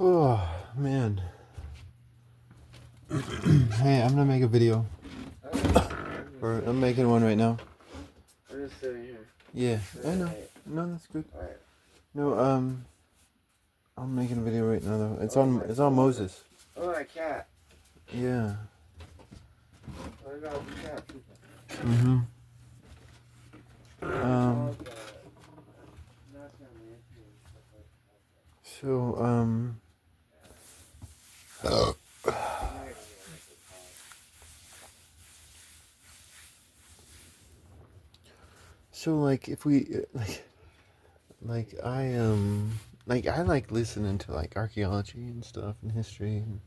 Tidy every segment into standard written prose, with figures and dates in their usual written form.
Oh man. Hey, I'm gonna make a video. Or I'm making one right now. I'm just sitting here. Yeah, I know. No, that's good. Alright. No, I'm making a video right now though. It's on God. Moses. Oh, my cat. Yeah. What about the cat? Mhm. Oh, Um. God. That's not me. So so like if we like I like listening to like archaeology and stuff and history and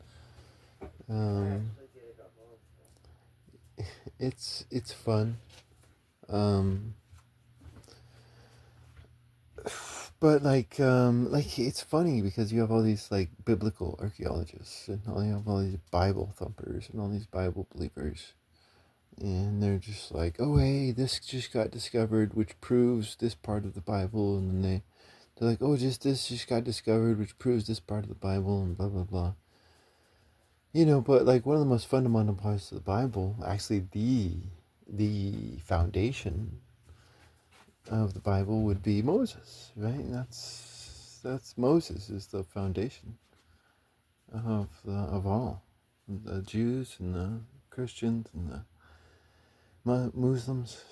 um it's fun. Um But like it's funny because you have all these like biblical archaeologists and you have all these Bible thumpers and all these Bible believers, and they're just like, oh hey, this just got discovered, which proves this part of the Bible, and then they're like, oh, just this just got discovered, which proves this part of the Bible, and blah blah blah. But like one of the most fundamental parts of the Bible, actually the foundation of the Bible would be Moses, right? That's Moses is the foundation of all the Jews and the Christians and the Muslims.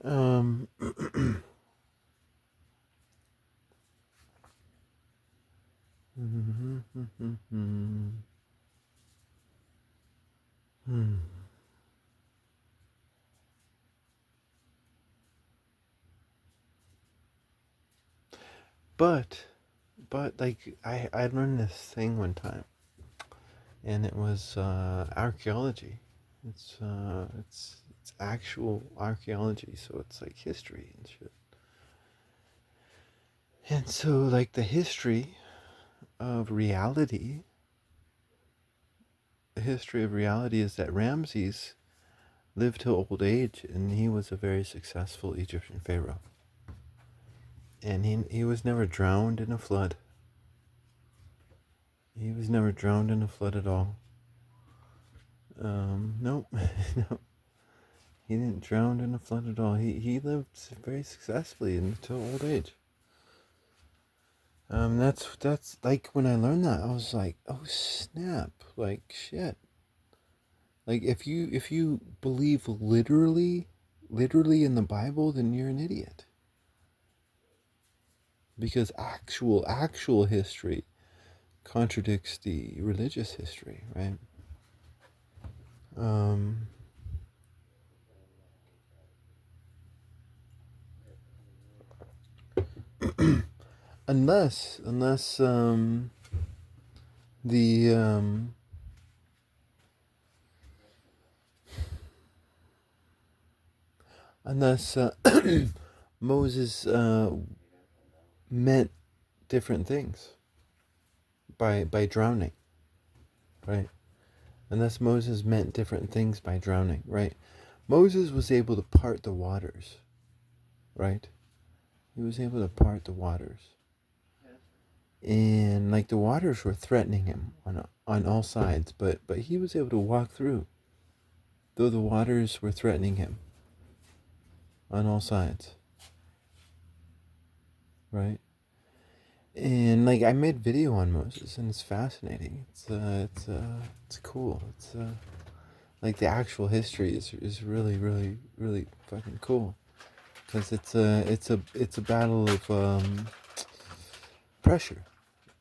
Um, but like I learned this thing one time, and it was archaeology. It's actual archaeology, so it's like history and shit. And so like the history of reality, the history of reality is that Ramses lived to old age, and he was a very successful Egyptian pharaoh. And he was never drowned in a flood. He was never drowned in a flood at all. Nope, no, he didn't drown in a flood at all. He lived very successfully until old age. That's like when I learned that, I was like, oh snap, like shit. Like if you believe literally in the Bible, then you're an idiot. Because actual history contradicts the religious history, right? Um, unless the unless Moses meant different things by drowning, right? Unless Moses meant different things by drowning, right? Moses was able to part the waters, right? He was able to part the waters, and like the waters were threatening him on all sides, but he was able to walk through, though the waters were threatening him on all sides, right? And like I made video on Moses, and it's fascinating. It's cool. It's like the actual history is really fucking cool because it's a battle of pressure.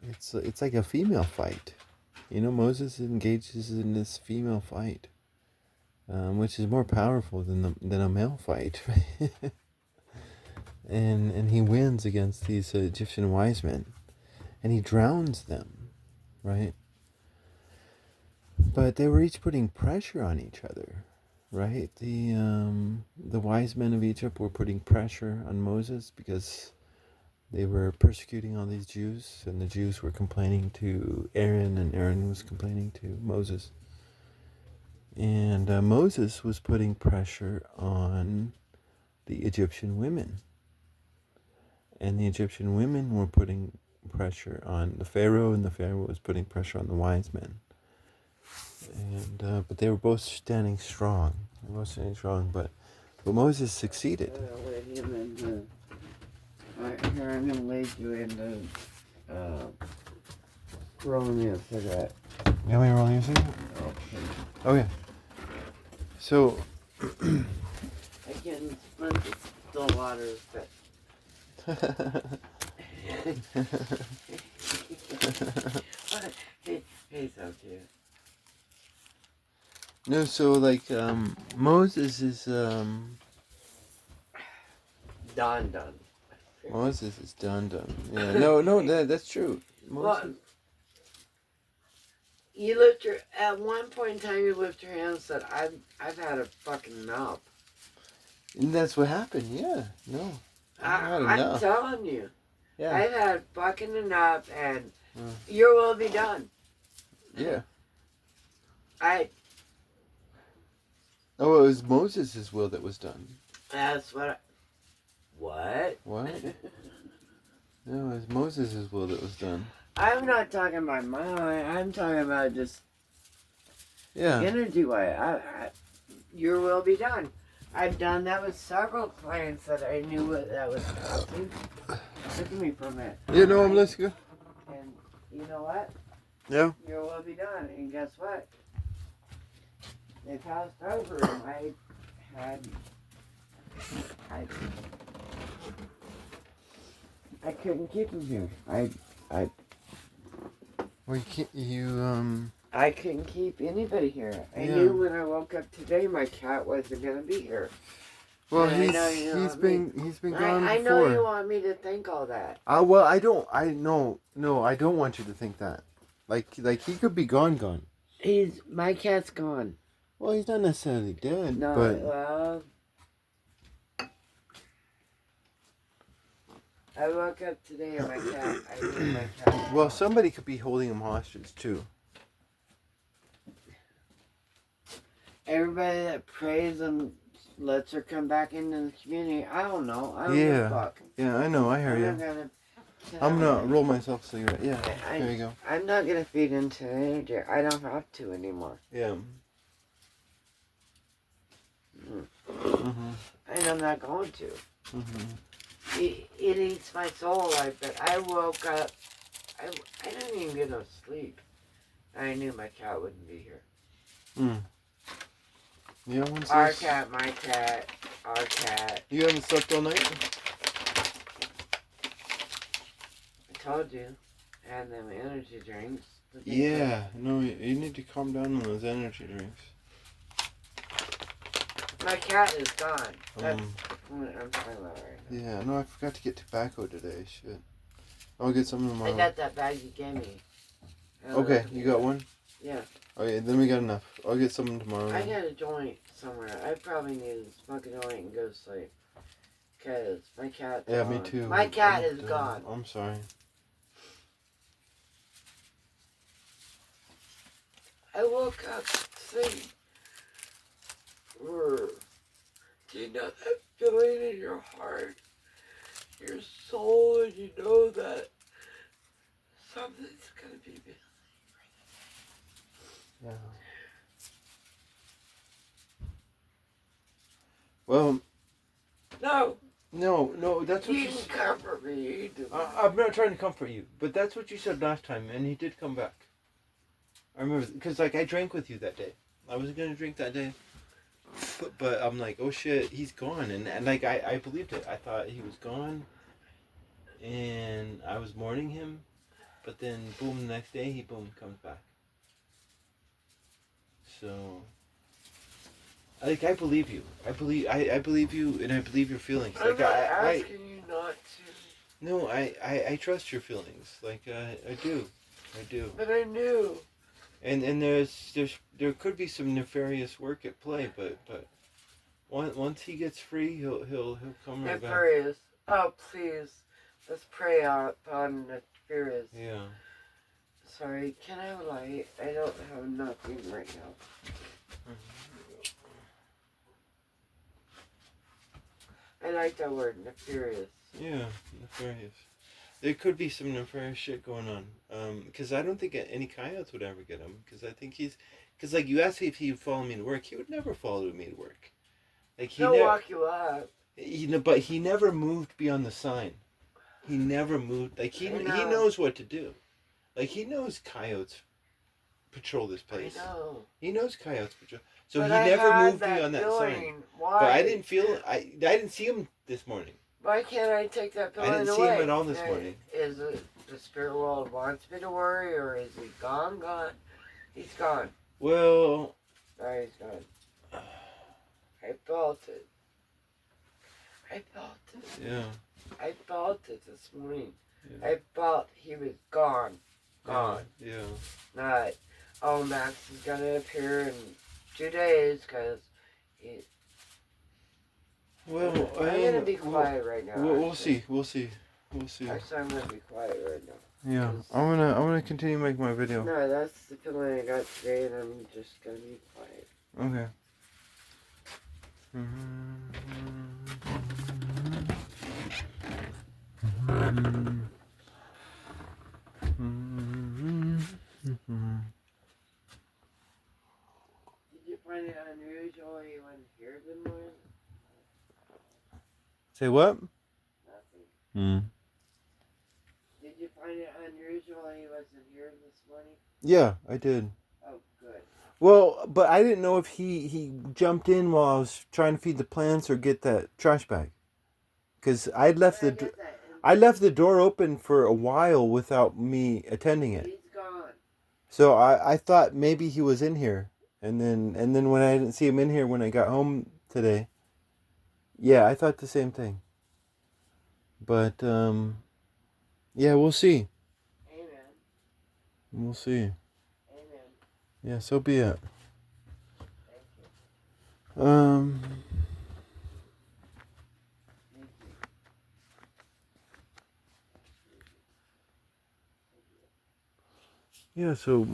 It's like a female fight. Moses engages in this female fight, which is more powerful than a male fight, and he wins against these Egyptian wise men, and he drowns them, right? But they were each putting pressure on each other, right? The wise men of Egypt were putting pressure on Moses because they were persecuting all these Jews, and the Jews were complaining to Aaron, and Aaron was complaining to Moses. And Moses was putting pressure on the Egyptian women. And the Egyptian women were putting pressure on the Pharaoh, and the Pharaoh was putting pressure on the wise men. And but they were both standing strong. They were both standing strong, but Moses succeeded. Here, I'm gonna lead you into rolling me a cigarette. You want me to roll your cigarette? Oh, Okay. So. I can split the water, but. He's so cute. No, so like Moses is Done. Moses is done. Yeah, no, that's true. Moses. Well, you lift your at one point in time. You lift your hand and said, "I've had a fucking enough." And that's what happened. Yeah, no, I'm telling you, yeah, I've had fucking enough, and your will be done. Yeah. Oh, it was Moses' will that was done. That's what. What? What? No, it was Moses' will that was done. I'm not talking about mine. I'm talking about just energy-wise. Your will be done. I've done that with several clients that I knew what that was costing. Look at me for a minute. Yeah, no, I'm listening. And you know what? Yeah. Your will be done. And guess what? They passed over, and I couldn't keep them here. Well, you I couldn't keep anybody here. I knew when I woke up today my cat wasn't gonna be here. Well, and he's been gone I before. know you want me to think all that. Well, I don't. I don't want you to think that. Like he could be gone. My cat's gone. Well, he's not necessarily dead. No, but well, I woke up today and I knew my cat. Well, somebody could be holding him hostage too. Everybody that prays and lets her come back into the community, I don't know. I don't give a fuck. Yeah, I know. I hear you. I'm gonna roll myself a cigarette. Yeah, there you go. I'm not gonna feed into energy. I don't have to anymore. Yeah. Mm-hmm. And I'm not going to. Mm-hmm. It eats my soul alive, but I woke up. I didn't even get no sleep. I knew my cat wouldn't be here. Yeah, our cat, my cat, our cat. You haven't slept all night? I told you. And them energy drinks. Yeah, no, you need to calm down on those energy drinks. My cat is gone. That's what I'm talking about right now. Yeah, no, I forgot to get tobacco today. Shit. I'll get some tomorrow. I got that bag you gave me. Okay, you got one? Yeah. Okay, then we got enough. I'll get some tomorrow. I got a joint somewhere. I probably need to smoke a joint and go to sleep. Because my cat's gone. Me too. My cat is gone. I'm sorry. I woke up saying, do you know that feeling in your heart, your soul, and you know that something's going to be missing? Yeah. Well. No, that's what you didn't comfort me. I'm not trying to comfort you, but that's what you said last time, and he did come back. I remember, because I drank with you that day. I wasn't going to drink that day, but I'm like, oh shit, he's gone, and I believed it. I thought he was gone, and I was mourning him, but then boom, the next day he comes back. So, I believe you. I believe you, and I believe your feelings. I'm not asking you not to. No, I trust your feelings. I do. But I knew. And there could be some nefarious work at play, but once he gets free, he'll come right back. Nefarious. Oh please, let's pray on nefarious. Yeah. Sorry, can I have a light? I don't have nothing right now. I like that word, nefarious. Yeah, nefarious. There could be some nefarious shit going on. Because I don't think any coyotes would ever get him. Because I think he's, because like you asked me if he would follow me to work, he would never follow me to work. Like He'll walk you up. But he never moved beyond the sign. He never moved. Like he knows what to do. Like he knows coyotes patrol this place. I know. He knows coyotes patrol. So but he never moved beyond that sign. Why? But I didn't feel. I didn't see him this morning. Why can't I take that feeling away? I didn't see him at all this morning. Is it the spirit world wants me to worry, or is he gone? He's gone. Well. No, he's gone. I felt it. I felt it. Yeah. I felt it this morning. Yeah. I felt he was gone. Gone. Yeah. Not, oh, Max is going to appear in 2 days because he... Well, I'm going to be quiet right now. We'll see. Actually, I'm going to be quiet right now. Yeah. I'm gonna continue making my video. No, that's the feeling I got today, and I'm just going to be quiet. Okay. Did you find it unusual he wasn't here this morning? Say what? Nothing. Did you find it unusual he wasn't here this morning? Yeah, I did. Oh, good. Well, but I didn't know if he jumped in while I was trying to feed the plants or get that trash bag. Because I left the door open for a while without me attending it. He's gone. So I thought maybe he was in here. And then when I didn't see him in here when I got home today, yeah, I thought the same thing. But yeah, we'll see. Amen. We'll see. Amen. Yeah, so be it. Thank you. Yeah, so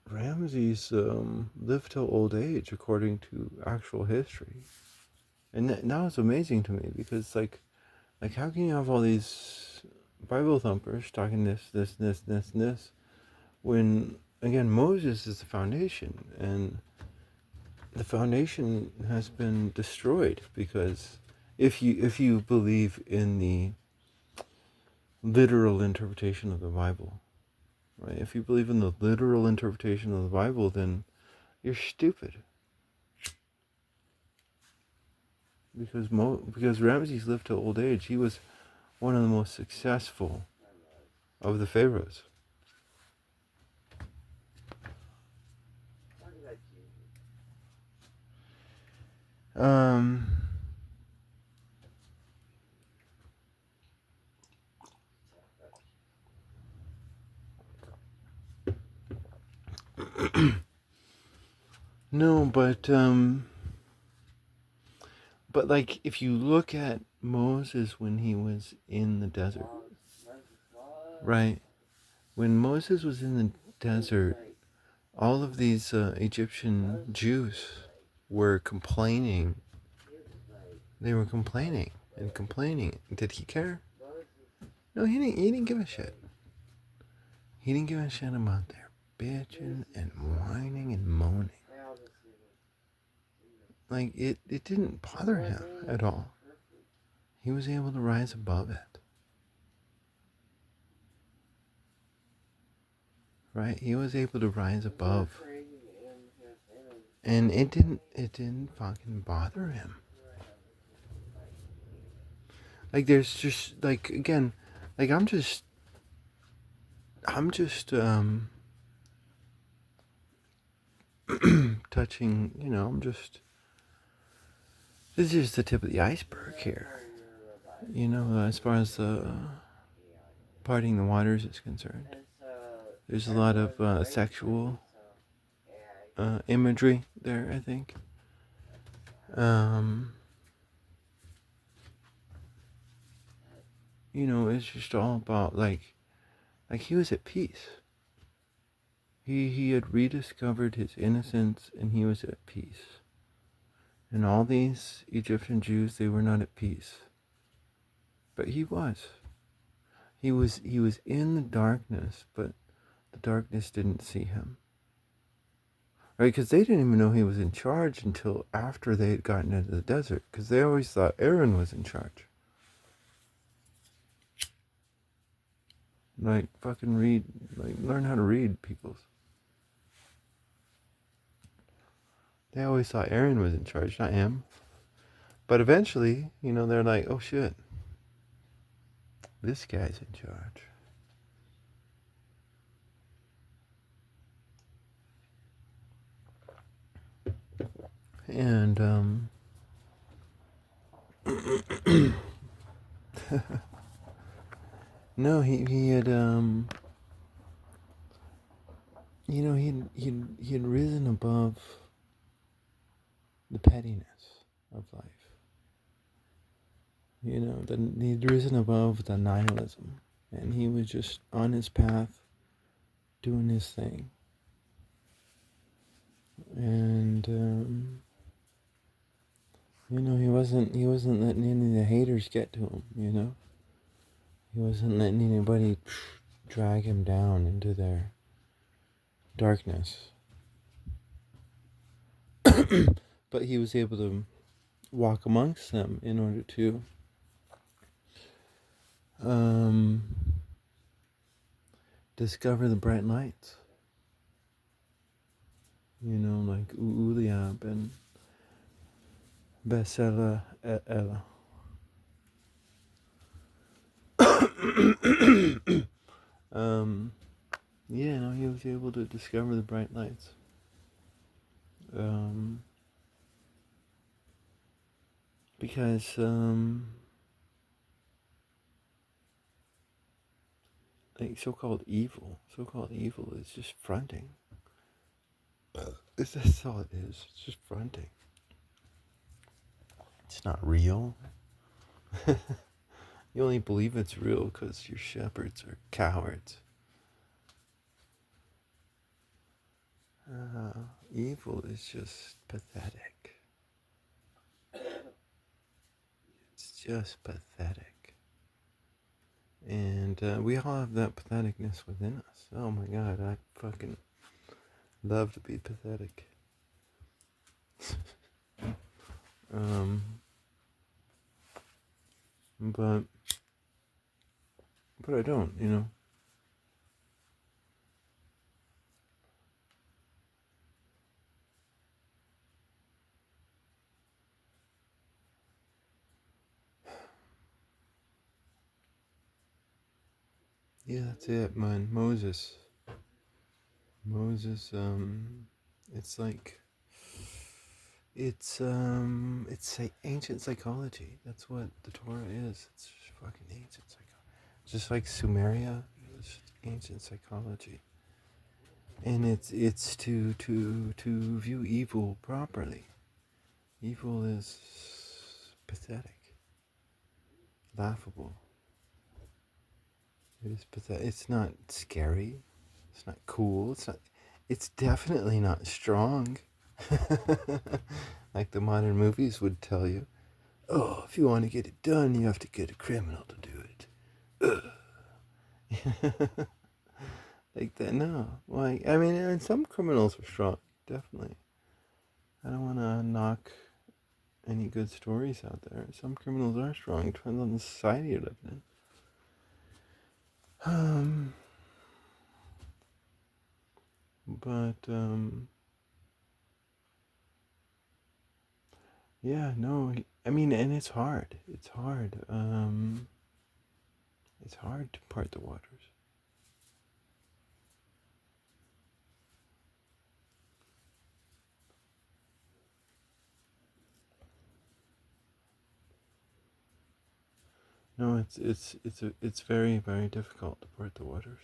Ramses lived till old age according to actual history. And that was amazing to me because like how can you have all these Bible thumpers talking this when again Moses is the foundation, and the foundation has been destroyed because if you believe in the literal interpretation of the Bible, right? If you believe in the literal interpretation of the Bible, then you're stupid. Because Ramses lived to old age. He was one of the most successful of the pharaohs. No, but like if you look at Moses when he was in the desert, right? When Moses was in the desert, all of these Egyptian Jews were complaining. They were complaining and complaining. Did he care? No, he didn't give a shit. He didn't give a shit about their bitching and whining and moaning. Like, it didn't bother him at all. He was able to rise above it. Right? He was able to rise above. And it didn't fucking bother him. Like, there's just, like, again, like, I'm just touching, this is the tip of the iceberg here. As far as parting the waters is concerned. There's a lot of sexual imagery there, I think. It's just all about, like he was at peace. He had rediscovered his innocence, and he was at peace. And all these Egyptian Jews, they were not at peace. But he was. He was in the darkness, but the darkness didn't see him. Right? Because they didn't even know he was in charge until after they had gotten into the desert. Because they always thought Aaron was in charge. Like, fucking read, like, learn how to read, peoples. They always thought Aaron was in charge, not him. But eventually, they're like, oh shit, this guy's in charge. And, no, he had, he had risen above the pettiness of life. He'd risen above the nihilism, and he was just on his path, doing his thing. And he wasn't letting any of the haters get to him. He wasn't letting anybody drag him down into their darkness. But he was able to walk amongst them in order to discover the bright lights. Like Uliab and Besela Ella. He was able to discover the bright lights. Because like so-called evil is just fronting. That's all it is. It's just fronting. It's not real. You only believe it's real because your shepherds are cowards. Evil is just pathetic. It's just pathetic. And we all have that patheticness within us. Oh my god, I fucking love to be pathetic. But I don't, Yeah, that's it, man. Moses, it's like, it's ancient psychology. That's what the Torah is. It's just fucking ancient psychology. Just like Sumeria, it's ancient psychology. And it's to view evil properly. Evil is pathetic, laughable. It is pathetic. It's not scary. It's not cool. It's definitely not strong. Like the modern movies would tell you. Oh, if you want to get it done, you have to get a criminal to do it. Like that, no. Like, I mean, and some criminals are strong, definitely. I don't want to knock any good stories out there. Some criminals are strong. It depends on the society you're living in. But yeah, no. I mean, and it's hard. It's hard. It's hard to part the waters. No, it's very, very difficult to part the waters.